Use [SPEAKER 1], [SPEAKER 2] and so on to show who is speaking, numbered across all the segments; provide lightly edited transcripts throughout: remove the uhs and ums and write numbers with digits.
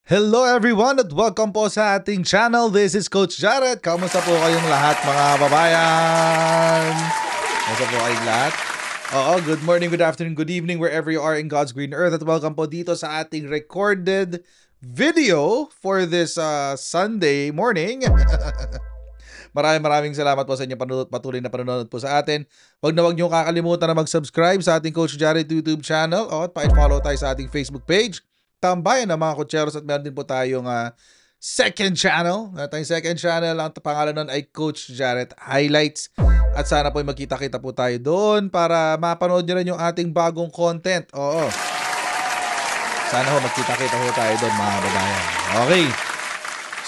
[SPEAKER 1] Hello everyone at welcome po sa ating channel. This is Coach Jared. Kamusta po kayong lahat mga babayan? Kamusta po kayong lahat? Good morning, good afternoon, good evening wherever you are in God's green earth. At welcome po dito sa ating recorded video for this Sunday morning. Maraming salamat po sa inyong patuloy na panonood po sa atin. Huwag niyo kakalimutan na mag-subscribe sa ating Coach Jared YouTube channel at pa-follow tayo sa ating Facebook page. Tambayan ng mga Coacheros at meron din po tayong second channel. Tayong second channel, ang pangalan nun ay Coach Jared Highlights. At sana po magkita-kita po tayo doon para mapanood nyo rin yung ating bagong content. Sana po magkita-kita po tayo doon mga babayan. Okay.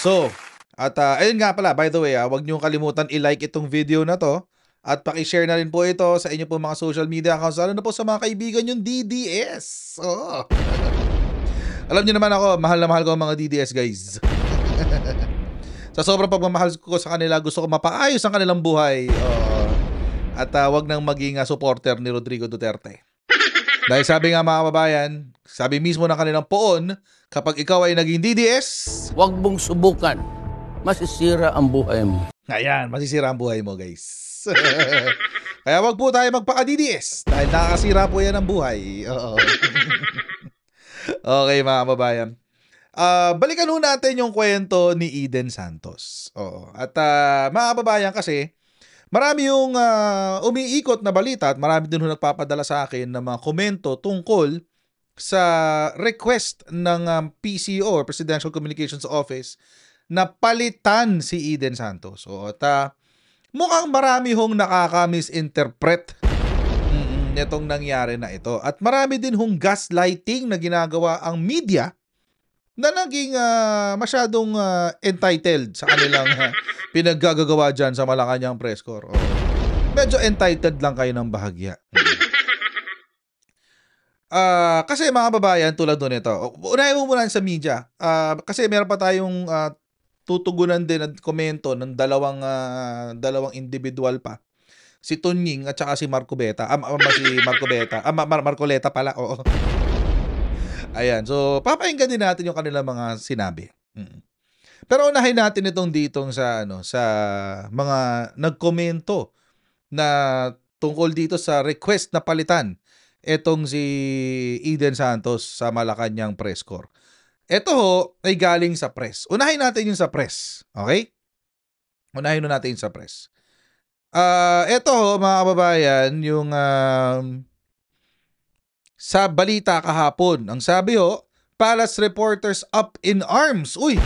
[SPEAKER 1] So, at ayun nga pala, by the way, huwag nyo kalimutan i-like itong video na to. At paki-share na rin po ito sa inyo po mga social media accounts. Lalo na po sa mga kaibigan yung DDS. Alam niyo naman ako, mahal na mahal ko ang mga DDS guys. Sa sobrang pagmamahal ko sa kanila, gusto ko mapaayos ang kanilang buhay. At wag nang maging supporter ni Rodrigo Duterte. Dahil sabi nga mga kababayan, sabi mismo ng kanilang poon, kapag ikaw ay naging DDS,
[SPEAKER 2] huwag mong subukan. Masisira ang buhay mo.
[SPEAKER 1] Ayan, masisira ang buhay mo guys. Kaya wag po tayo magpaka-DDS dahil nakakasira po yan ang buhay. Okay mga kababayan. Balikan nun natin yung kwento ni Eden Santos. At mga kababayan kasi, marami yung umiikot na balita at marami din nagpapadala sa akin ng mga komento tungkol sa request ng PCO, Presidential Communications Office, na palitan si Eden Santos. Mukhang marami hong nakaka-misinterpret itong nangyari na ito. At marami din hong gaslighting na ginagawa ang media na naging masyadong entitled sa kanilang pinaggagawa dyan sa Malacanang press corps. Medyo entitled lang kayo ng bahagya. Kasi mga babayan, tulad doon ito. Unahin mo muna sa media. Kasi meron pa tayong tutugunan din at komento ng dalawang individual pa. Si Tunying at saka si Marcoleta. Marcoleta pala. Oo. Ayan. So, papakinggan din natin yung kanilang mga sinabi. Pero unahin natin itong ditong sa mga nagkomento na tungkol dito sa request na palitan itong si Eden Santos sa Malacanang press corps. Ito ho ay galing sa press. Unahin natin yung sa press. Okay? Unahin natin yung sa press. Ito mga kababayan, yung sa balita kahapon. Ang sabi Palace reporters up in arms. Uy,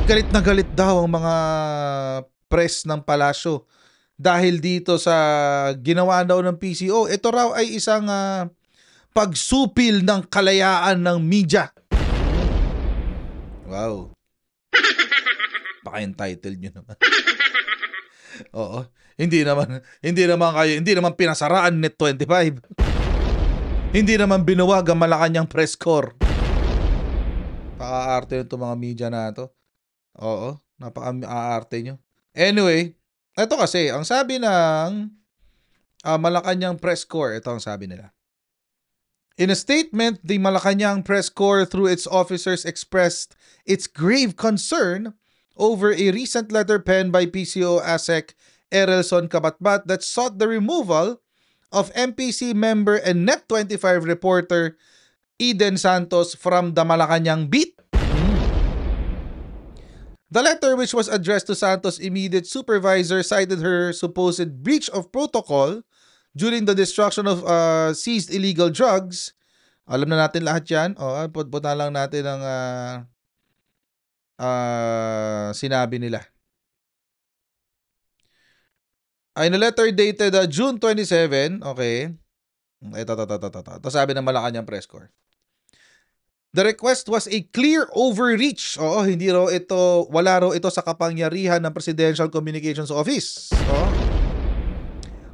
[SPEAKER 1] galit na galit daw ang mga press ng palasyo dahil dito sa ginawa daw ng PCO. Ito raw ay isang pagsupil ng kalayaan ng media. Wow. Paka-entitled nyo naman. Oo. Hindi naman pinasaraan net 25. Hindi naman binuwag ang Malacanang press corps. Paka-aarte nito mga media na to. Oo, napaka-aarte nyo. Anyway, ito kasi, ang sabi ng Malacanang press corps, ito ang sabi nila. In a statement, the Malacanang press corps through its officers expressed its grave concern over a recent letter penned by PCO ASEC Erelson Kabatbat that sought the removal of MPC member and Net25 reporter Eden Santos from the Malacanang beat. The letter, which was addressed to Santos' immediate supervisor, cited her supposed breach of protocol during the destruction of seized illegal drugs. Alam na natin lahat yan. Punta lang natin ang sinabi nila. In a letter dated June 27, okay. Ito sabi ng Malacanang press corps. The request was a clear overreach. Wala raw ito sa kapangyarihan ng Presidential Communications Office.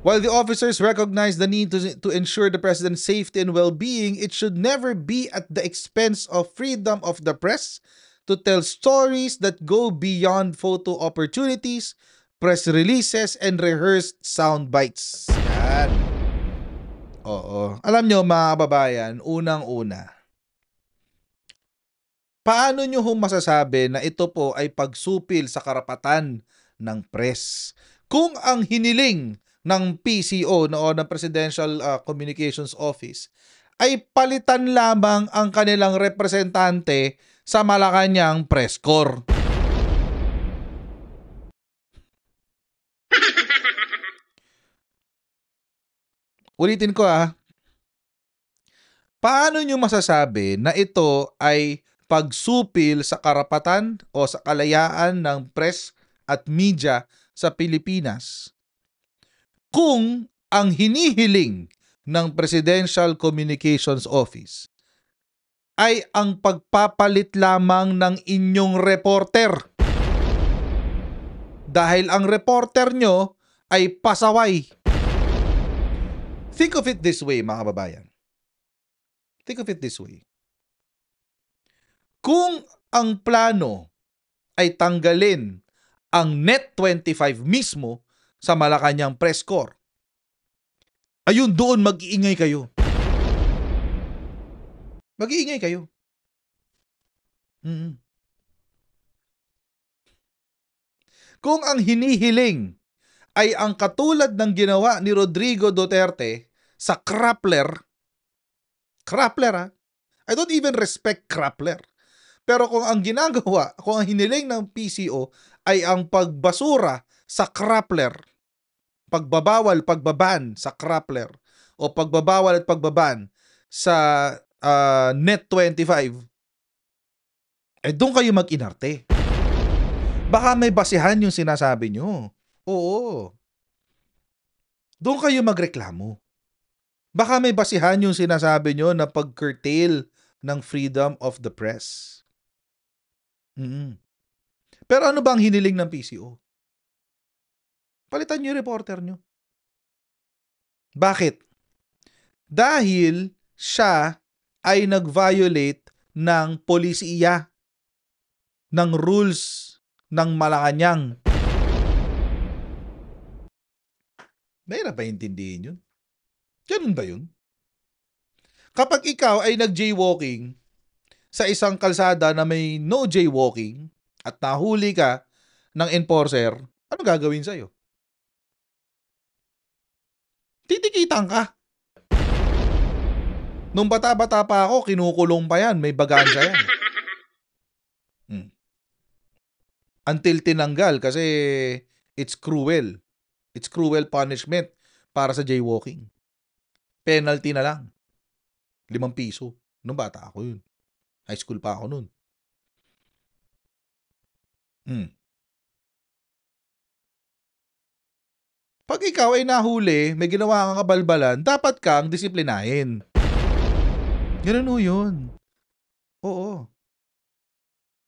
[SPEAKER 1] While the officers recognize the need to ensure the president's safety and well-being, it should never be at the expense of freedom of the press to tell stories that go beyond photo opportunities, press releases, and rehearsed sound bites. Yan. Alam nyo mga kababayan, unang-una, Paano nyo masasabi na ito po ay pagsupil sa karapatan ng press? Kung ang hiniling ng PCO ng Presidential Communications Office ay palitan lamang ang kanilang representante sa Malacanang press corps. Ulitin ko paano nyo masasabi na ito ay pagsupil sa karapatan o sa kalayaan ng press at media sa Pilipinas kung ang hinihiling ng Presidential Communications Office ay ang pagpapalit lamang ng inyong reporter? Dahil ang reporter nyo ay pasaway. Think of it this way, mga kababayan. Think of it this way. Kung ang plano ay tanggalin ang Net25 mismo sa Malacanang press corps, ayun, doon mag-iingay kayo. Mag-iingay kayo. Kung ang hinihiling ay ang katulad ng ginawa ni Rodrigo Duterte sa Krappler, I don't even respect Krappler. Pero kung ang ginagawa, kung ang hiniling ng PCO ay ang pagbasura sa Krappler, pagbaban sa Krappler, o pagbabawal at pagbaban sa Net25, doon kayo mag-inarte. Baka may basihan yung sinasabi nyo. Oo. Doon kayo magreklamo. Baka may basihan yung sinasabi nyo na pag-curtail ng freedom of the press. Pero ano ba ang hiniling ng PCO? Palitan nyo yung reporter nyo. Bakit? Dahil siya ay nag-violate ng polisiya, ng rules ng Malacanang. Mahirap ba intindihin yun? Ganun ba yun? Kapag ikaw ay nag-jaywalking sa isang kalsada na may no jaywalking at nahuli ka ng enforcer, ano gagawin sa'yo? Titikitan ka. Nung bata-bata pa ako, kinukulong pa yan. May bagansa yan. Until tinanggal kasi it's cruel. It's cruel punishment para sa jaywalking. Penalty na lang. 5 piso. Nung bata ako yun. High school pa ako nun. Pag ikaw ay nahuli, may ginawa kang kabalbalan, dapat kang disiplinahin. Ganun ho yun. Oo.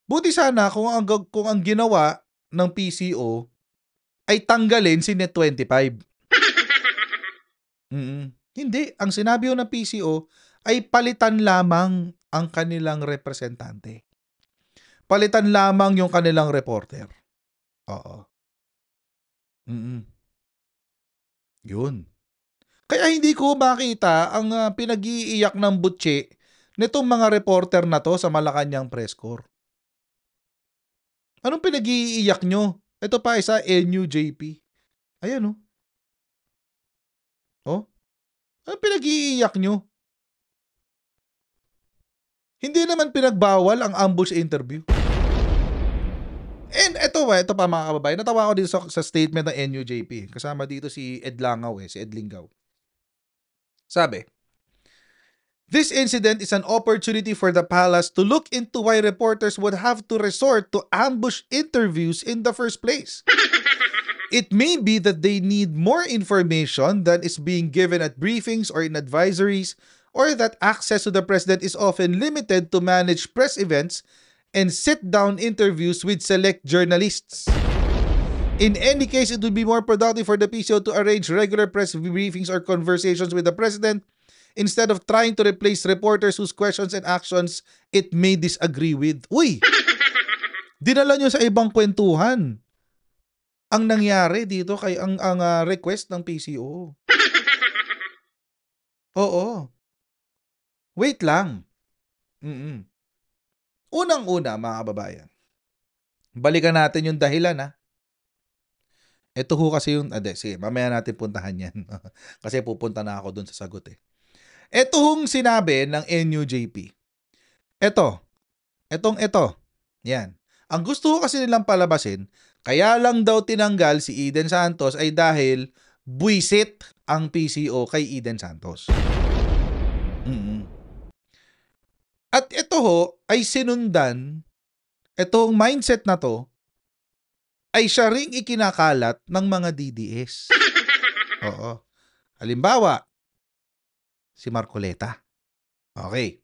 [SPEAKER 1] Buti sana kung ang ginawa ng PCO ay tanggalin si Net25. Hindi. Ang sinabi ng PCO ay palitan lamang ang kanilang representante. Palitan lamang yung kanilang reporter. Oo. Yun. Kaya hindi ko makita ang pinag-iiyak ng butse nitong mga reporter na to sa Malacanang press corps. Anong pinag-iiyak nyo? Ito pa isa, NUJP. Ayan Oh. Anong pinag-iiyak nyo? Hindi naman pinagbawal ang ambush interview. And ito pa mga kababayan, natawa ako dito sa statement ng NUJP. Kasama dito si Ed Langaw si Ed Lingaw. Sabi, "This incident is an opportunity for the palace to look into why reporters would have to resort to ambush interviews in the first place. It may be that they need more information than is being given at briefings or in advisories, or that access to the president is often limited to manage press events and sit-down interviews with select journalists. In any case, it would be more productive for the PCO to arrange regular press briefings or conversations with the president instead of trying to replace reporters whose questions and actions it may disagree with." Uy! Dinala nyo sa ibang kwentuhan ang nangyari dito kay ang request ng PCO. Oo. Wait lang. Unang-una, mga kababayan, balikan natin yung dahilan, ha? Ito ho kasi yung, sige, mamaya natin puntahan yan. Kasi pupunta na ako dun sa sagot eh. Ito hong sinabi ng NUJP. Ito. Yan. Ang gusto ko kasi nilang palabasin, kaya lang daw tinanggal si Eden Santos ay dahil buwisit ang PCO kay Eden Santos. At ito ho ay sinundan, itong mindset na to, ay siya ring ikinakalat ng mga DDS. Oo. Halimbawa, si Marcoleta. Okay.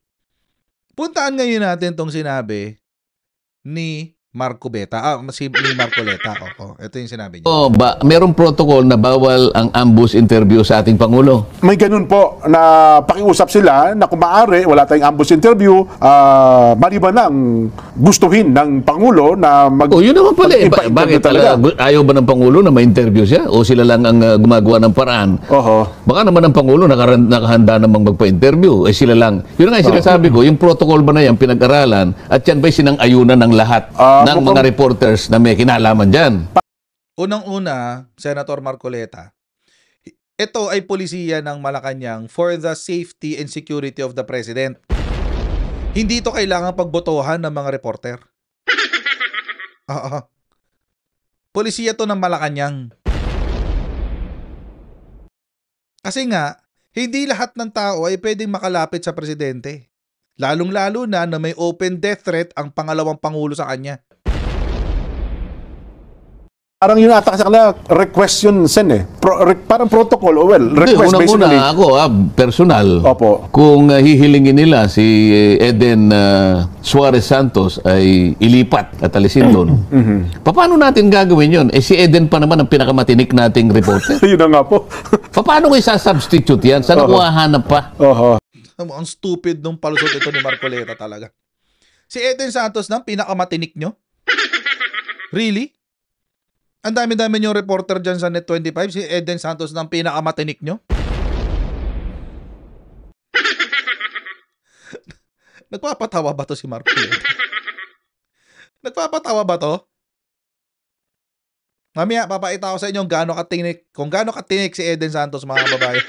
[SPEAKER 1] Puntaan ngayon natin tong sinabi ni Marcoleta. Ni Marcoleta. Oo. Ito yung sinabi niya.
[SPEAKER 2] Merong protocol na bawal ang ambush interview sa ating Pangulo.
[SPEAKER 3] May ganun po na pakiusap sila na kung maaari, wala tayong ambush interview, maliban lang gustuhin ng Pangulo na
[SPEAKER 2] Yun naman pala eh. Bakit talaga? Ayaw ba ng Pangulo na ma-interview siya? O sila lang ang gumagawa ng paraan? Baka naman ang Pangulo nakahanda namang magpa-interview. Sila lang. Yun nga yung sinasabi ko, yung protocol ba na yan pinag-aralan at yan ba'y sinang-ayunan ng lahat ng mga reporters na may kinalaman dyan?
[SPEAKER 1] Unang-una, Senator Marcoleta, ito ay polisiya ng Malacanang for the safety and security of the President. Hindi ito kailangan pagbotohan ng mga reporter. Polisiya to ng Malacanang. Kasi nga, hindi lahat ng tao ay pwedeng makalapit sa presidente. Lalong-lalo na may open death threat ang pangalawang pangulo sa kanya.
[SPEAKER 3] Parang yun ata sa kanila, request yun, Sen eh. Parang protocol, request basically.
[SPEAKER 2] Unang-una ako, personal.
[SPEAKER 3] Opo.
[SPEAKER 2] Kung hihilingin nila si Eden Suarez Santos ay ilipat at alisin doon. Paano natin gagawin yun? Si Eden pa naman ang pinakamatinik nating reporter.
[SPEAKER 3] Yun na nga po.
[SPEAKER 2] Paano ko isa-substitute yan? Saan ako hahanap pa?
[SPEAKER 1] Ang stupid nung palusot ito ni Marcoleta talaga. Si Eden Santos na pinakamatinik nyo? Really? Ang dami-dami nyo reporter dyan sa Net25, si Eden Santos na pinakamatinik nyo? Nagpapatawa ba to si Marcoleta? Nagpapatawa ba to? Mamaya, papakita ko sa inyo kung gaano katinik si Eden Santos, mga babae.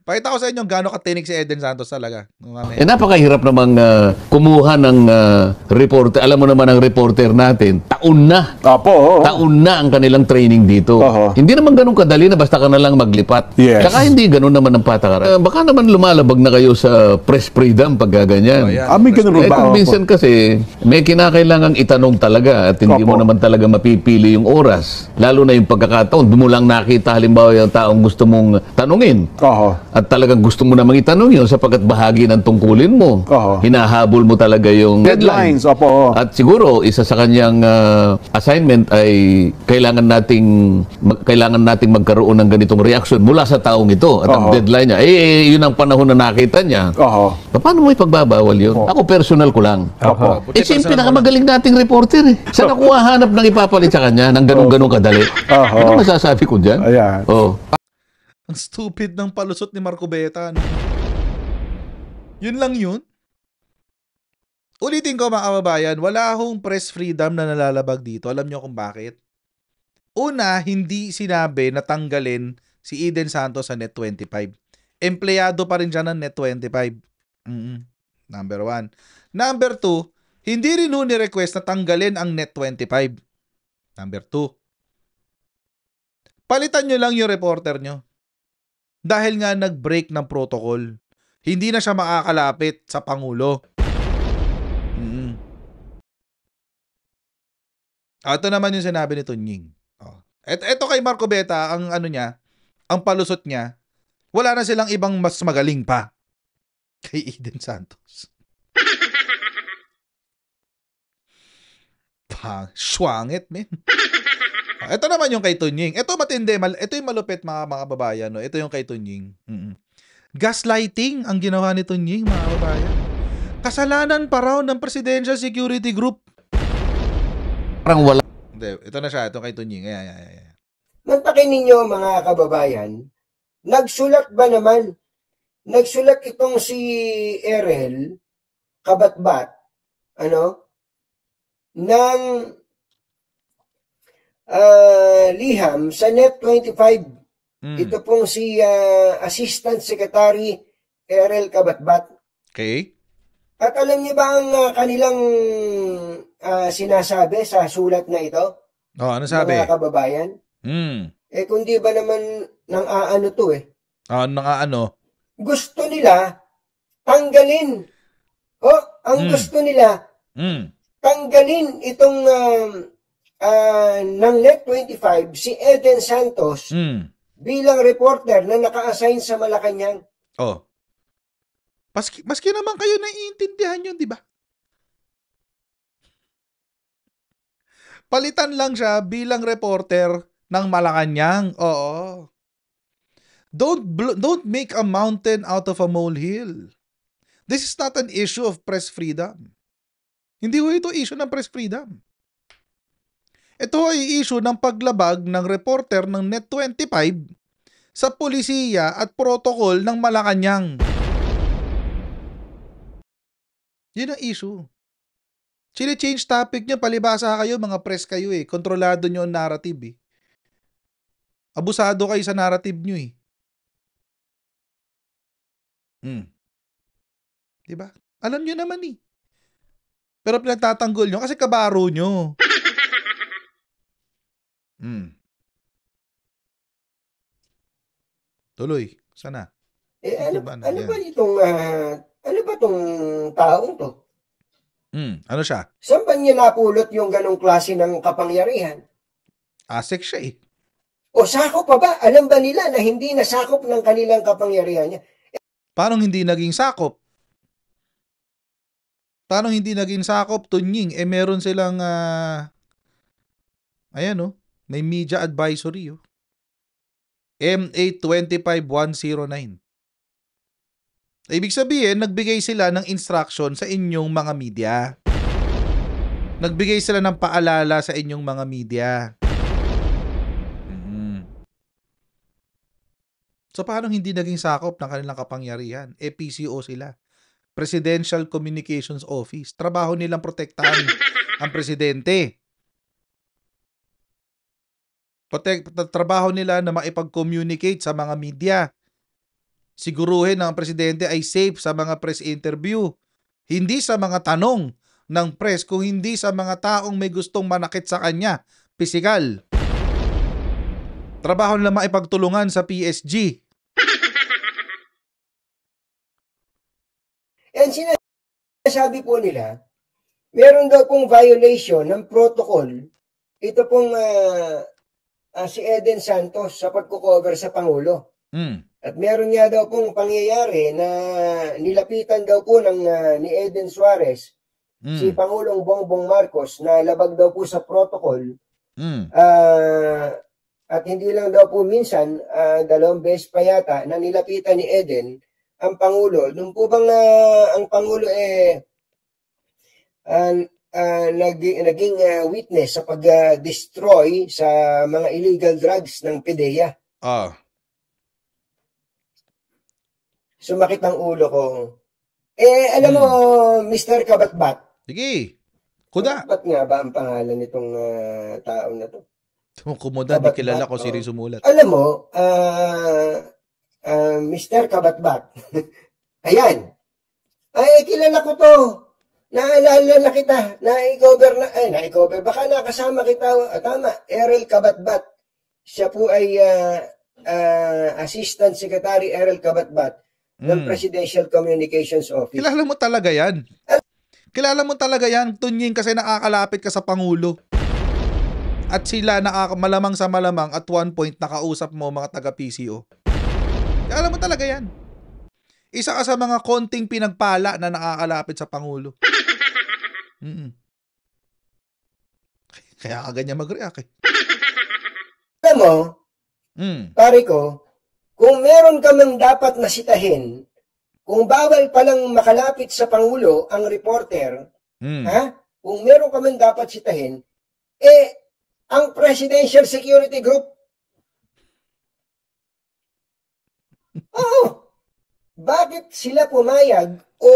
[SPEAKER 1] Pakita ko sa inyo gaano katinik si Eden Santos talaga.
[SPEAKER 2] Napakahirap namang kumuha ng reporter. Alam mo naman ang reporter natin, taon na. Taon na ang kanilang training dito. Hindi naman ganun kadali na basta ka na lang maglipat.
[SPEAKER 3] Yes.
[SPEAKER 2] Saka hindi ganun naman ang patakaran. Baka naman lumalabag na kayo sa press freedom pag gaganyan.
[SPEAKER 3] May ganun ba?
[SPEAKER 2] Kung minsan kasi, may kinakailangang itanong talaga at hindi mo naman talaga mapipili yung oras. Lalo na yung pagkakataon. Doon mo lang nakita halimbawa yung taong gusto mong tanungin. At talagang gusto mo namang itanong yun sapagkat bahagi ng tungkulin mo. Hinahabol mo talaga yung
[SPEAKER 3] deadlines.
[SPEAKER 2] At siguro, isa sa kanyang assignment ay kailangan nating magkaroon ng ganitong reaction mula sa taong ito. At ang deadline niya, yun ang panahon na nakita niya. Paano mo ipagbabawal yun? Ako, personal ko lang. Siya yung pinakamagaling nating reporter eh. Saan ako hahanap ng ipapalit sa kanya ng ganun-ganun kadali? Ano masasabi ko dyan?
[SPEAKER 1] Ang stupid ng palusot ni Marcoleta. Yun lang yun. Ulitin ko mga kababayan, wala akong press freedom na nalalabag dito. Alam niyo kung bakit? Una, hindi sinabi na tanggalin si Eden Santos sa Net25. Empleyado pa rin siya ng Net25. Number 1. Number 2, hindi rin ni-request na tanggalin ang Net25. Number 2. Palitan nyo lang yung reporter nyo. Dahil nga nag-break ng protocol. Hindi na siya makakalapit sa Pangulo. Ito naman yung sinabi ni Tunying. Ito kay Marcoleta, ang ang palusot niya, wala na silang ibang mas magaling pa kay Eden Santos. Swangit, men. Ito naman yung kay Tunying. Ito matindi. Ito yung malupit mga babayan. No? Ito yung kay Tunying. Gaslighting ang ginawa ni Tunying, mga babayan. Kasalanan pa raw ng Presidential Security Group.
[SPEAKER 2] Parang wala.
[SPEAKER 1] Ito na siya. Ito kay Tunying. Ayan.
[SPEAKER 4] Nagpakin ninyo mga kababayan, nagsulat itong si Erel Kabatbat ng liham sa Net25. Ito pong si Assistant Secretary Errol Cabatbat.
[SPEAKER 1] Okay.
[SPEAKER 4] At alam niyo ba ang kanilang sinasabi sa sulat na ito?
[SPEAKER 1] Ano sabi?
[SPEAKER 4] Mga kababayan? Kung di ba naman nang to
[SPEAKER 1] Ano?
[SPEAKER 4] Gusto nila tanggalin. Gusto nila tanggalin itong ng Net25 si Eden Santos bilang reporter na naka-assign sa Malacanang.
[SPEAKER 1] Maski naman kayo naiintindihan yun, di ba? Palitan lang siya bilang reporter ng Malacanang. Oo. Don't make a mountain out of a molehill. This is not an issue of press freedom. Hindi ho ito issue ng press freedom. Ito ay issue ng paglabag ng reporter ng Net25 sa polisiya at protocol ng Malacanang. Yun ang issue. Chine-change topic nyo, palibasa kayo, mga press kayo eh. Kontrolado nyo ang narrative eh. Abusado kayo sa narrative nyo eh. Diba? Alam nyo naman eh. Pero pinagtatanggol nyo kasi kabaro nyo. Tuloy. Sana.
[SPEAKER 4] Ano ba itong taong to?
[SPEAKER 1] Ano siya?
[SPEAKER 4] Saan ba niya napulot yung ganong klase ng kapangyarihan?
[SPEAKER 1] Asik siya eh.
[SPEAKER 4] O sakop pa ba? Alam ba nila na hindi nasakop ng kanilang kapangyarihan niya?
[SPEAKER 1] Paano hindi naging sakop? Tunying? Meron silang may media advisory MA 25109. Ibig sabihin, nagbigay sila ng instruction sa inyong mga media. Nagbigay sila ng paalala sa inyong mga media. So, paano hindi naging sakop ng kanilang kapangyarihan? PCO sila. Presidential Communications Office. Trabaho nilang protektahan ang presidente. Trabaho nila na maipag-communicate sa mga media. Siguruhin na ang presidente ay safe sa mga press interview. Hindi sa mga tanong ng press, kung hindi sa mga taong may gustong manakit sa kanya. Pisikal. Trabaho nila maipagtulungan sa PSG.
[SPEAKER 4] And sinasabi po nila, meron daw pong violation ng protocol. Ito pong si Eden Santos sa pagkukover sa Pangulo. At meron nga daw pong pangyayari na nilapitan daw po ni Eden Suarez si Pangulong Bongbong Marcos na labag daw po sa protocol. At hindi lang daw po minsan, 2 beses pa yata na nilapitan ni Eden ang Pangulo. Nung po bang ang Pangulo naging witness sa pag-destroy sa mga illegal drugs ng PDEA. Sumakit ang ulo ko. Alam mo, Mr. Cabatbat.
[SPEAKER 1] Sige. Kuda.
[SPEAKER 4] Cabatbat nga ba ang pangalan nitong tao na to?
[SPEAKER 1] Kumuda, di kilala ko sino sumulat.
[SPEAKER 4] Alam mo, Mr. Cabatbat. Ayan. Kilala ko to. Naalala na kita. Na-cover. Baka nakasama kita. Tama. Errol Cabatbat. Siya po ay Assistant Secretary Errol Cabatbat ng Presidential Communications Office.
[SPEAKER 1] Kilala mo talaga yan. Tunying, kasi nakakalapit ka sa Pangulo. At sila malamang sa malamang at one point nakausap mo mga taga-PCO. Kilala mo talaga yan. Isa ka sa mga konting pinagpala na nakakalapit sa Pangulo. Kaya ka ganyan mag-react eh.
[SPEAKER 4] Alam mo, pare ko, kung meron ka mang dapat nasitahin, kung bawal palang makalapit sa Pangulo ang reporter, kung meron ka mang dapat sitahin, ang Presidential Security Group. Bakit sila pumayag o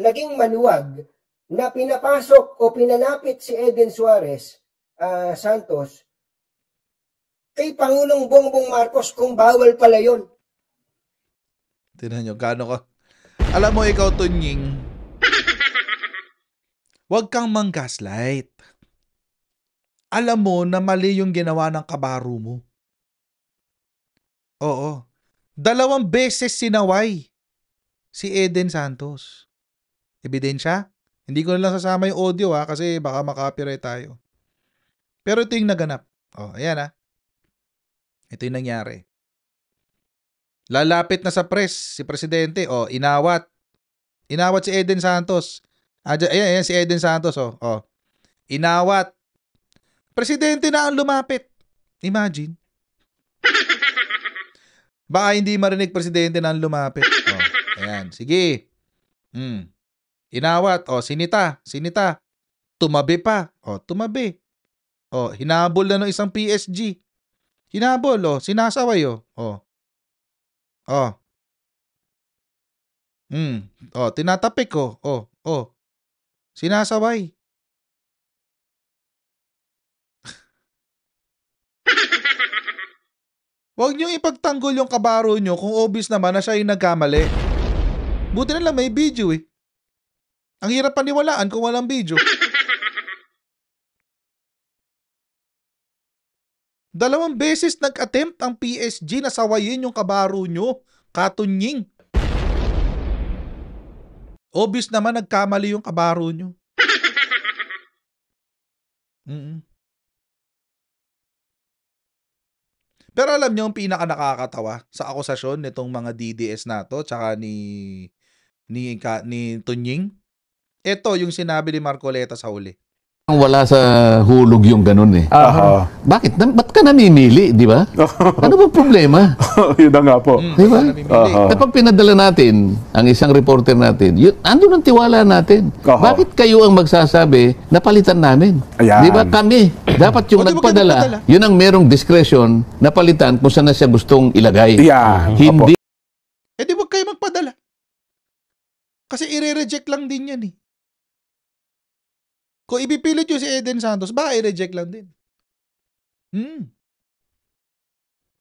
[SPEAKER 4] naging maluwag na pinapasok o pinanapit si Eden Suarez Santos kay Pangulong Bongbong Marcos kung bawal pala yun.
[SPEAKER 1] Tingnan nyo, gaano ka. Alam mo, ikaw, Tunying, huwag kang mang-gaslight. Alam mo na mali yung ginawa ng kabaro mo. Oo. 2 beses sinaway si Eden Santos. Ebidensya? Hindi ko na lang sasama yung audio kasi baka makapiright tayo. Pero ito yung naganap. Ayan Ito yung nangyari. Lalapit na sa press si Presidente. Inawat. Inawat si Eden Santos. Ayan si Eden Santos. Inawat. Presidente na ang lumapit. Imagine. Baka hindi marinig Presidente na ang lumapit. Ayan. Sige. Inawat. Sinita. Tumabi pa. Tumabi. Hinabol na ng isang PSG. Hinabol. Sinasaway. Tinatapik. Sinasaway. Huwag nyo ipagtanggol yung kabaro nyo kung obvious naman na siya yung nagkamali. Buti na lang may video eh. Ang hirap paniwalaan kung walang video. 2 beses nag-attempt ang PSG na sawayin yung kabaro nyo, Katunying. Obvious naman nagkamali yung kabaro nyo. Pero alam nyo, yung pinaka-nakakatawa sa akusasyon nitong mga DDS na to, tsaka ni Tunying, ito yung sinabi ni Marcoleta sa huli.
[SPEAKER 2] Wala sa hulog yung ganun eh. Bakit? Ba't ka namimili, di ba? Ano ba problema?
[SPEAKER 3] Yun na nga po.
[SPEAKER 2] Di ba? Kapag pinadala natin ang isang reporter natin, andun ang tiwala natin. Bakit kayo ang magsasabi na palitan namin? Di ba? Kami. Dapat yung nagpadala, yun ang merong discretion na palitan kung saan na siya gustong ilagay. Hindi.
[SPEAKER 1] Di wag kayo magpadala. Kasi i-reject lang din yan eh. Kung ipipilit yung si Eden Santos, baka i-reject lang din.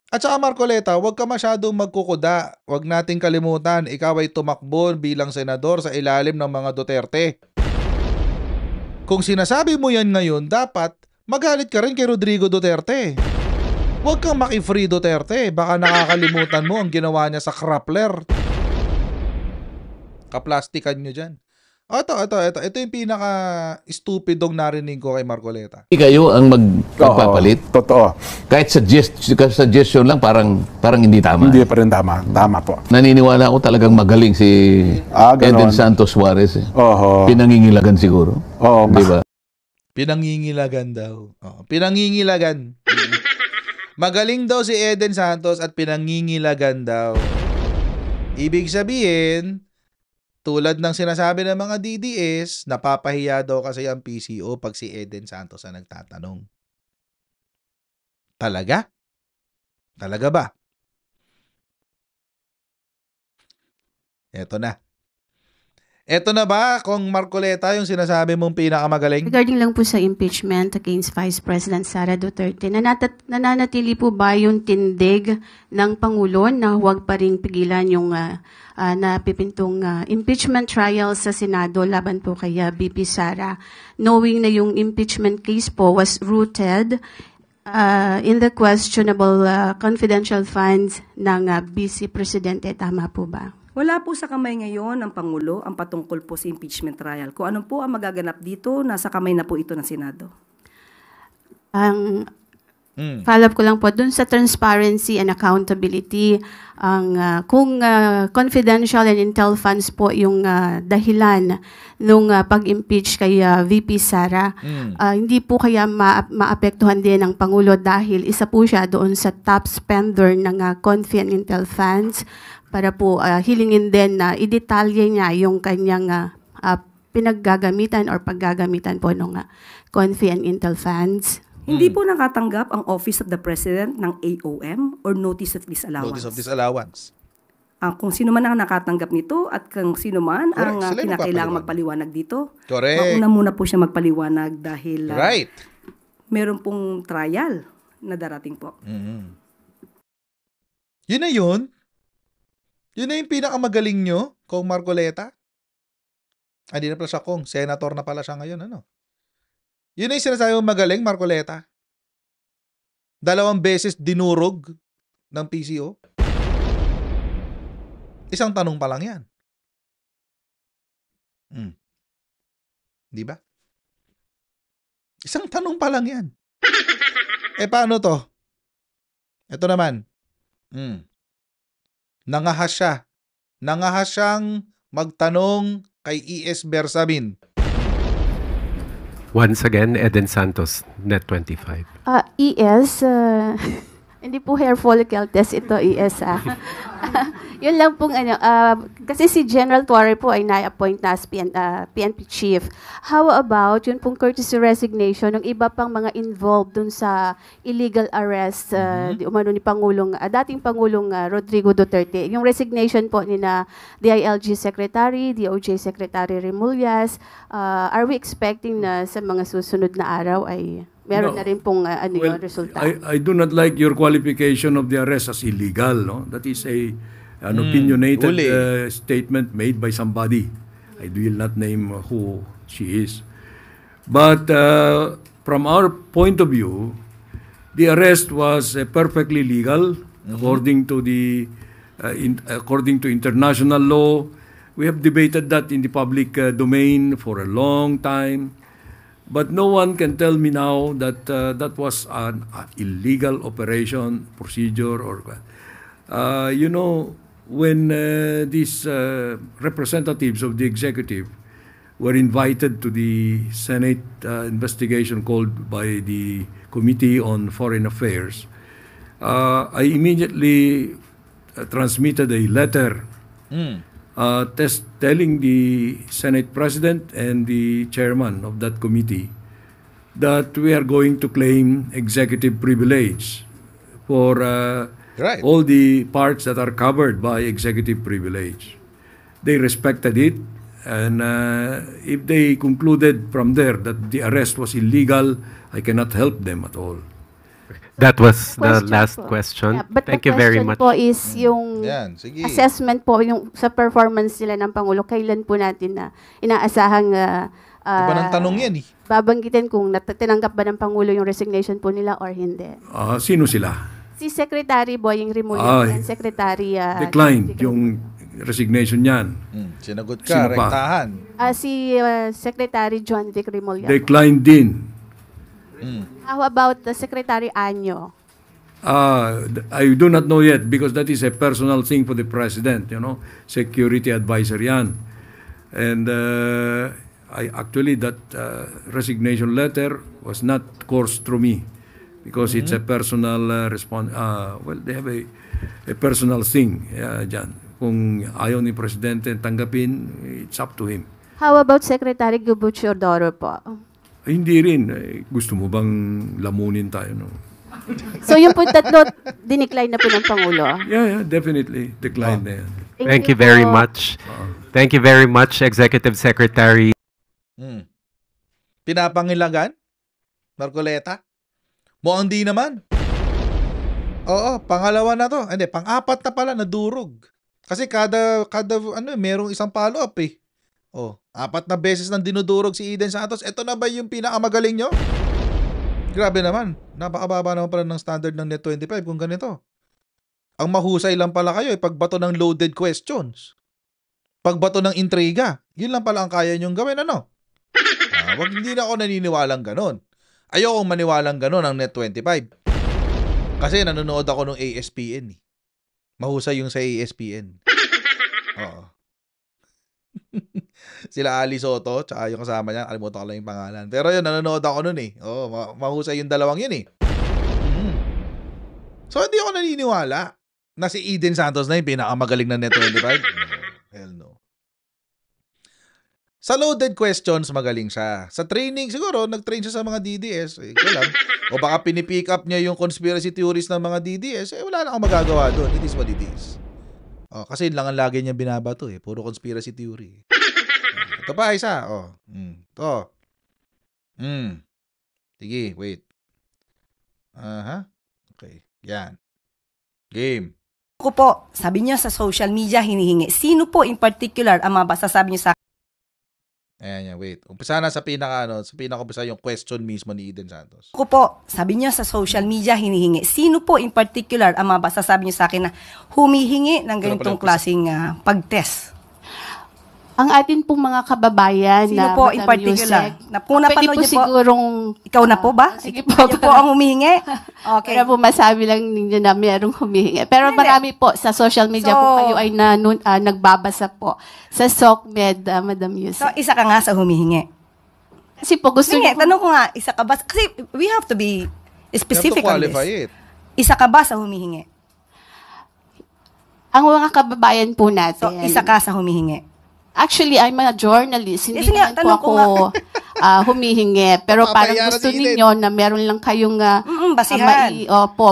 [SPEAKER 1] At saka Marcoleta, huwag ka masyadong magkukuda. Huwag nating kalimutan, ikaw ay tumakbo bilang senador sa ilalim ng mga Duterte. Kung sinasabi mo yan ngayon, dapat magalit ka rin kay Rodrigo Duterte. Huwag kang maki-free Duterte. Baka nakakalimutan mo ang ginawa niya sa Crappler. Kaplastikan nyo dyan. Ito yung pinaka-stupidong narinig ko kay Marcoleta.
[SPEAKER 2] Hindi kayo ang magpapalit.
[SPEAKER 3] Totoo.
[SPEAKER 2] Kahit suggestion lang, parang hindi tama.
[SPEAKER 3] Hindi pa rin tama. Tama po.
[SPEAKER 2] Naniniwala ako talagang magaling si Eden Santos Suarez. Pinangingilagan siguro. Diba?
[SPEAKER 1] Pinangingilagan daw. Pinangingilagan. Magaling daw si Eden Santos at pinangingilagan daw. Ibig sabihin, tulad ng sinasabi ng mga DDS, napapahiya daw kasi ang PCO pag si Eden Santos ang nagtatanong. Talaga? Talaga ba? Eto na. Eto na ba kung Marcoleta yung sinasabi mong pinakamagaling?
[SPEAKER 5] Regarding lang po sa impeachment against Vice President Sara Duterte, nananatili po ba yung tindig ng Pangulo na huwag pa rin pigilan yung napipintong impeachment trial sa Senado laban po kay VP Sara, knowing na yung impeachment case po was rooted in the questionable confidential funds ng Vice Presidente. Tama po ba?
[SPEAKER 6] Wala po sa kamay ngayon ng Pangulo ang patungkol po sa impeachment trial. Kung ano po ang magaganap dito, nasa kamay na po ito ng Senado.
[SPEAKER 5] Ang follow-up ko lang po, dun sa transparency and accountability, kung confidential and intel funds po yung dahilan nung pag-impeach kay VP Sara, hindi po kaya maapektuhan din ng Pangulo dahil isa po siya doon sa top spender ng Confi and Intel funds para po hilingin din na idetalye niya yung kanyang pinaggagamitan or paggagamitan po ng Confi and Intel funds.
[SPEAKER 6] Hindi po nakatanggap ang Office of the President ng AOM or Notice of Disallowance.
[SPEAKER 1] Notice of Disallowance.
[SPEAKER 6] kung sino man ang nakatanggap nito at kung sino man
[SPEAKER 1] Correct.
[SPEAKER 6] ang
[SPEAKER 1] Sila yung
[SPEAKER 6] kinakailangan magpaliwanag dito.
[SPEAKER 1] Correct.
[SPEAKER 6] Mauna muna po siya magpaliwanag dahil
[SPEAKER 1] Right.
[SPEAKER 6] meron pong trial na darating po.
[SPEAKER 1] Yun na yun. Yun na yung pinakamagaling nyo, Kong Marcoleta. Hindi na pala siya Kong. Senator na pala siya ngayon. Ano? Yun na yung sinasabi mo magaling, Marcoleta. 2 beses dinurog ng PCO. Isang tanong pa lang yan. Di ba? Isang tanong pa lang yan. Paano to? Ito naman. Nangahas siya. Nangahas siyang magtanong kay ES Bersamin.
[SPEAKER 7] Once again, Eden Santos, Net25.
[SPEAKER 5] ES, hindi po hair follicle test ito, ES. Yun lang pong kasi si General Torre po ay na-appoint na as PNP chief. How about yun pong courtesy resignation ng iba pang mga involved dun sa illegal arrest di umano ni dating Pangulong Rodrigo Duterte. Yung resignation po ni na DILG Secretary, DOJ Secretary Remullaz, are we expecting na sa mga susunod na araw ay meron na rin pong yung resulta?
[SPEAKER 8] I do not like your qualification of the arrest as illegal. No? That is an opinionated statement made by somebody. I will not name who she is. But from our point of view, the arrest was perfectly legal according to according to international law. We have debated that in the public domain for a long time. But no one can tell me now that that was an illegal operation, procedure, or when these representatives of the executive were invited to the Senate investigation called by the Committee on Foreign Affairs, I immediately transmitted a letter telling the Senate President and the chairman of that committee that we are going to claim executive privilege for all the parts that are covered by executive privilege. They respected it, and if they concluded from there that the arrest was illegal, I cannot help them at all.
[SPEAKER 7] That was the last question.
[SPEAKER 5] Yeah, but
[SPEAKER 7] Thank
[SPEAKER 5] the
[SPEAKER 7] you very
[SPEAKER 5] question
[SPEAKER 7] much.
[SPEAKER 5] po is yung
[SPEAKER 1] Sige.
[SPEAKER 5] assessment po yung sa performance nila ng Pangulo. Kailan po natin na inaasahang
[SPEAKER 1] Iba ng tanong yan eh.
[SPEAKER 5] babanggitin kung tinanggap ba ng Pangulo yung resignation po nila or hindi.
[SPEAKER 8] Sino sila?
[SPEAKER 5] Si Secretary Boying Remullaz and Secretary
[SPEAKER 8] declined yung resignation niyan.
[SPEAKER 1] Sinagot ka,
[SPEAKER 8] Sino pa?
[SPEAKER 1] rektahan.
[SPEAKER 5] si Secretary John Vic Remullaz.
[SPEAKER 8] Declined din.
[SPEAKER 5] How about the Secretary Anyo?
[SPEAKER 8] I do not know yet because that is a personal thing for the president, security advisor yan. And actually that resignation letter was not coursed through me because it's a personal response. They have a personal thing dyan. Kung ayaw ni presidente tanggapin, it's up to him.
[SPEAKER 5] How about Secretary Gubo Teodoro po?
[SPEAKER 8] Hindi rin. Gusto mo bang lamunin tayo? No?
[SPEAKER 5] So yung po tatlo, dinicline na po ng Pangulo?
[SPEAKER 8] Yeah, definitely. Decline na yan.
[SPEAKER 7] Thank you very much. Thank you very much, Executive Secretary.
[SPEAKER 1] Pinapangilagan? Marcoleta? Mukhang di naman. Oo, pangalawa na to. Hindi, pang-apat na pala, nadurog. Kasi kada merong isang follow-up eh. 4 na beses nang dinudurog si Eden Santos. Ito na ba yung pinakamagaling nyo? Grabe naman. Napakababa naman pala ng standard ng Net25 kung ganito. Ang mahusay lang pala kayo pagbato ng loaded questions. Pagbato ng intriga. Yun lang pala ang kaya nyong gawin, ano? Hindi na ako naniniwalang ganon. Ayokong maniwalang ganon ang Net25. Kasi nanonood ako ng ASPN. Mahusay yung sa ASPN. Oo. Sila Ali Soto, tsaka yung kasama niya, kalimutan ko lang yung pangalan. Pero yun, nanonood ako nun eh. Mahusay yung dalawang yun eh. So, hindi ako naniniwala na si Eden Santos na yung pinakamagaling na Net25. Hell no. Sa loaded questions, magaling siya. Sa training, siguro, nag-train siya sa mga DDS. O baka pinipick up niya yung conspiracy theories ng mga DDS. Wala na akong magagawa doon. It is what it is. Kasi yun lang ang lagi niya binabato eh. Puro conspiracy theory. Ito pa, isa. Ito. Sige, wait. Okay. Yan. Game.
[SPEAKER 6] Ako po, sabi niyo sa social media hinihingi. Sino po in particular ang masasabi niyo sa
[SPEAKER 1] Ayan, wait. Umpisa na sa pinaka-umpisa yung question mismo ni Eden Santos.
[SPEAKER 6] Ako po, sabi niyo sa social media hinihingi. Sino po in particular ang masasabi niyo sa akin na humihingi ng ganitong klaseng pag-test?
[SPEAKER 5] Ang atin pong mga kababayan
[SPEAKER 6] Sino
[SPEAKER 5] na
[SPEAKER 6] po in particular? Kung napanood niyo po,
[SPEAKER 5] sigurong
[SPEAKER 6] ikaw na po ba?
[SPEAKER 5] Sige po.
[SPEAKER 6] Kayo po ang humihingi? Okay.
[SPEAKER 5] Kaya po masabi lang ninyo na mayroong humihingi. Pero marami po sa social media kung kayo ay nagbabasa po sa SOCMED, Madam Yusek.
[SPEAKER 6] So, isa ka nga sa humihingi.
[SPEAKER 5] Kasi po gusto niyo
[SPEAKER 6] tanong ko nga, isa ka ba? Kasi we have to be specific on this.
[SPEAKER 1] It.
[SPEAKER 6] Isa ka ba sa humihingi?
[SPEAKER 5] Ang mga kababayan po natin.
[SPEAKER 6] So, isa ka sa humihingi?
[SPEAKER 5] Actually, I'm a journalist. Hindi
[SPEAKER 6] nga,
[SPEAKER 5] naman po ako humihingi. Pero parang gusto
[SPEAKER 1] si
[SPEAKER 5] ninyo na meron lang kayong
[SPEAKER 6] basihan.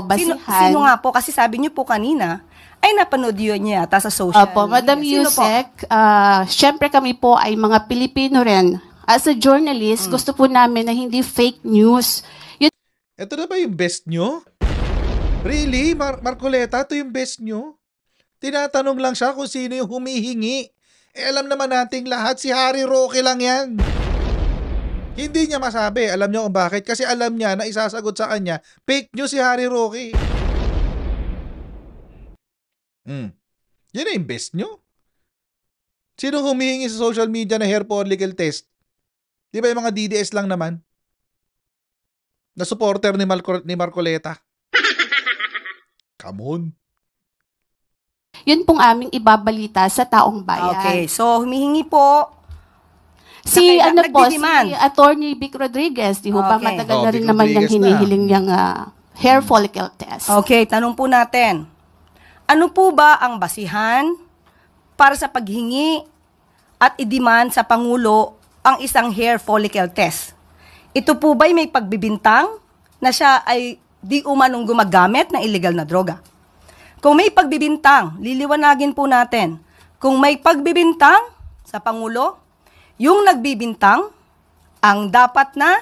[SPEAKER 5] Basihan.
[SPEAKER 6] Sino nga po? Kasi sabi niyo po kanina, ay napanood yun niya yata sa social media.
[SPEAKER 5] Madam Yusek, syempre kami po ay mga Pilipino rin. As a journalist, gusto po namin na hindi fake news.
[SPEAKER 1] Ito na ba yung best nyo? Really? Marcoleta, ito yung best nyo? Tinatanong lang siya kung sino yung humihingi. Alam naman nating lahat, si Harry Roque lang yan. Hindi niya masabi. Alam niyo kung bakit? Kasi alam niya na isasagot sa kanya, fake news si Harry Roque. Yan na yung best nyo. Sino humihingi sa social media na hair follicle test? Di ba yung mga DDS lang naman? Na supporter ni Marcoleta. Come on.
[SPEAKER 5] Yun pong aming ibabalita sa taong bayan.
[SPEAKER 6] Okay, so humihingi po
[SPEAKER 5] si Attorney Vic Rodriguez, di ho ba matagal na rin naman yung hinihiling niyang hair follicle test.
[SPEAKER 6] Okay, tanong po natin. Ano po ba ang basihan para sa paghingi at i-demand sa Pangulo ang isang hair follicle test? Ito po ba'y may pagbibintang na siya ay di umanong gumagamit ng illegal na droga? Kung may pagbibintang, liliwanagin po natin. Kung may pagbibintang sa Pangulo, yung nagbibintang ang dapat na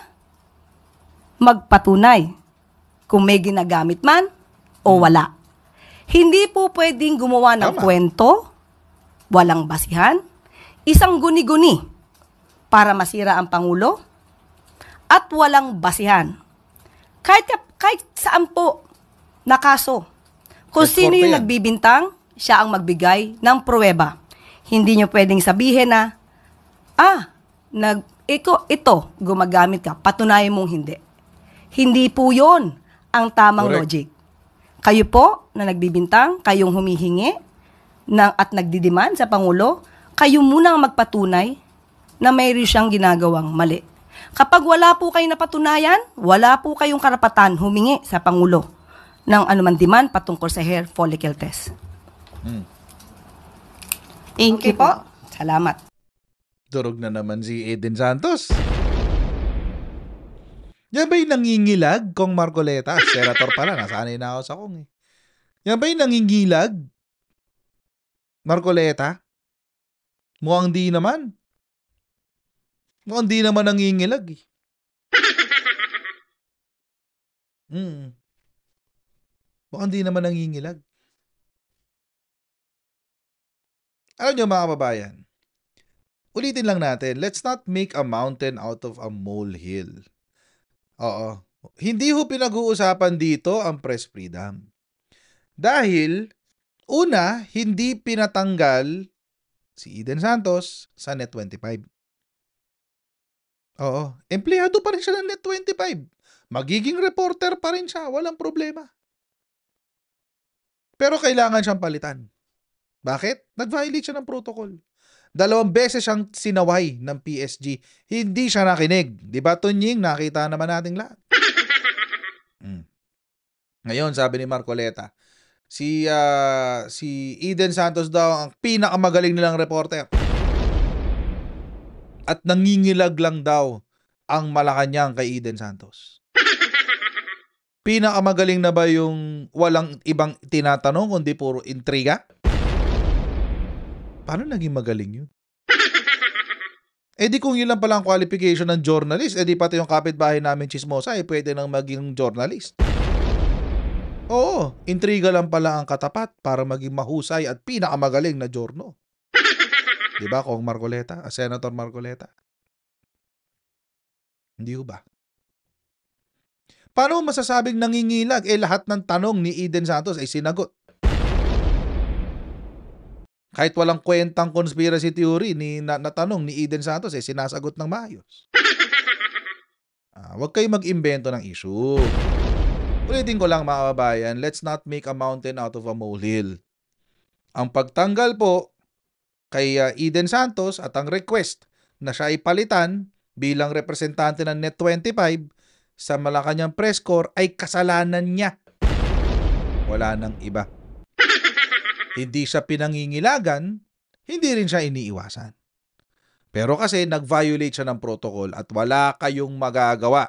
[SPEAKER 6] magpatunay kung may ginagamit man o wala. Hindi po pwedeng gumawa ng kwento, walang basihan, isang guni-guni para masira ang Pangulo, at walang basihan. Kahit saan po na kaso, kung sino yung nagbibintang, siya ang magbigay ng pruweba. Hindi nyo pwedeng sabihin na, ito, gumagamit ka, patunayan mong hindi. Hindi po yon ang tamang logic. Kayo po, na nagbibintang, kayong humihingi at nagdidiman sa Pangulo, kayo muna ang magpatunay na mayroon siyang ginagawang mali. Kapag wala po kayong napatunayan, wala po kayong karapatan humingi sa Pangulo ng anuman demand patungkol sa hair follicle test.
[SPEAKER 5] Thank you po.
[SPEAKER 6] Salamat.
[SPEAKER 1] Durog na naman si Eden Santos. Yan ba'y nangingilag, Kong Marcoleta? Senator pala, nasanay na ako sa Kong eh. Yan ba'y nangingilag, Marcoleta? Mukhang di naman. Mukhang di naman nangingilag eh. Mukhang di naman nangingilag. Alam nyo mga kababayan, ulitin lang natin, let's not make a mountain out of a molehill. Oo. Hindi ho pinag-uusapan dito ang press freedom. Dahil, una, hindi pinatanggal si Eden Santos sa Net25. Oo. Empleyado pa rin siya ng Net25. Magiging reporter pa rin siya. Walang problema. Pero kailangan siyang palitan. Bakit? Nag-violate siya ng protocol. 2 beses siyang sinaway ng PSG. Hindi siya nakinig. Di ba, Tunying? Nakita naman nating lahat. Ngayon, sabi ni Marcoleta, si Eden Santos daw ang pinakamagaling nilang reporter. At nangingilag lang daw ang Malacanang kay Eden Santos. Pinakamagaling na ba yung walang ibang tinatanong kundi puro intriga? Paano naging magaling yun? Eh di kung yun lang pala ang qualification ng journalist, eh di pati yung kapitbahay namin chismosa, eh pwede nang maging journalist. Oo, intriga lang pala ang katapat para maging mahusay at pinakamagaling na journo. Diba, Kong Marcoleta? Senator Marcoleta? Hindi ba? Paano masasabing nangingilag? Eh lahat ng tanong ni Eden Santos ay sinagot. Kahit walang kwentang conspiracy theory na tanong ni Eden Santos, eh sinasagot ng maayos. Huwag kayo mag-imbento ng issue. Ulitin ko lang mga kababayan, let's not make a mountain out of a molehill. Ang pagtanggal po kay Eden Santos at ang request na siya ay palitan bilang representante ng Net25 sa Malacanang press corps ay kasalanan niya. Wala nang iba. Hindi siya pinangingilagan, hindi rin siya iniiwasan. Pero kasi nag-violate siya ng protocol at wala kayong magagawa.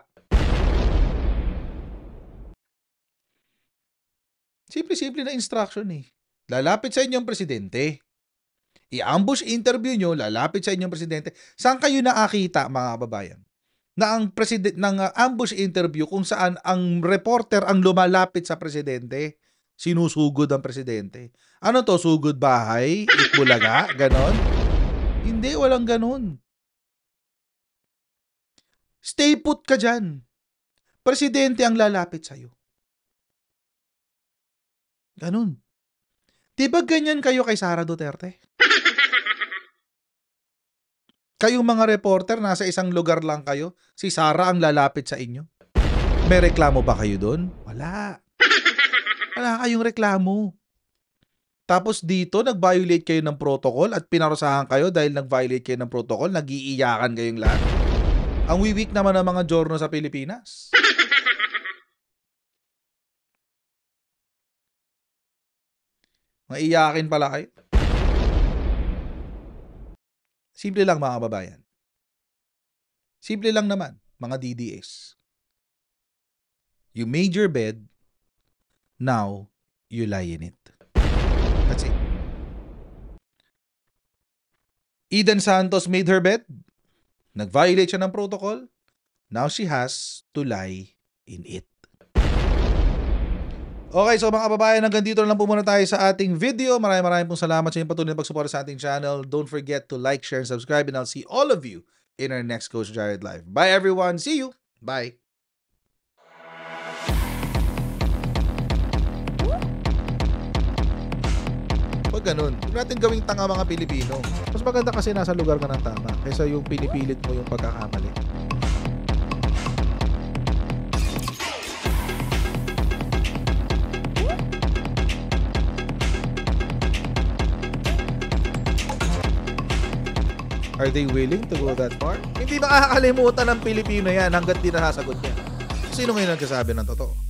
[SPEAKER 1] Simple-simple na instruction eh. Lalapit sa inyong presidente. I-ambush interview nyo, lalapit sa inyong presidente. Saan kayo nakakita mga kababayan? Na ang ambush interview kung saan ang reporter ang lumalapit sa presidente, sinusugod ang presidente. Ano to, sugod bahay? Itbulaga? Ganon? Hindi, walang ganon. Stay put ka dyan. Presidente ang lalapit sa'yo. Ganon. Diba ganyan kayo kay Sara Duterte? Kayong mga reporter, nasa isang lugar lang kayo, si Sara ang lalapit sa inyo. May reklamo ba kayo doon? Wala. Wala kayong reklamo. Tapos dito, nag-violate kayo ng protocol at pinarusahan kayo dahil nag-violate kayo ng protocol, nag-iiyakan kayong lahat. Ang wiwik naman ng mga journal sa Pilipinas. Maiyakin pala kayo. Simple lang mga kababayan. Simple lang naman, mga DDS. You made your bed, now you lie in it. That's it. Eden Santos made her bed, nag-violate siya ng protocol, now she has to lie in it. Okay, so mga kababayan, hanggang dito na lang po muna tayo sa ating video. Maraming pong salamat sa inyong patuloy na pagsuporta sa ating channel. Don't forget to like, share, and subscribe, and I'll see all of you in our next Coach Jared Live. Bye everyone. See you. Bye. Pag ganun, huwag natin gawing tanga mga Pilipino. Mas maganda kasi nasa lugar ka ng tama kaysa yung pinipilit mo yung pagkakamali. Are they willing to go that far? Hindi makakalimutan ng Pilipino yan hanggat di nasasagot niya. Sino ngayon nagsasabi ng totoo?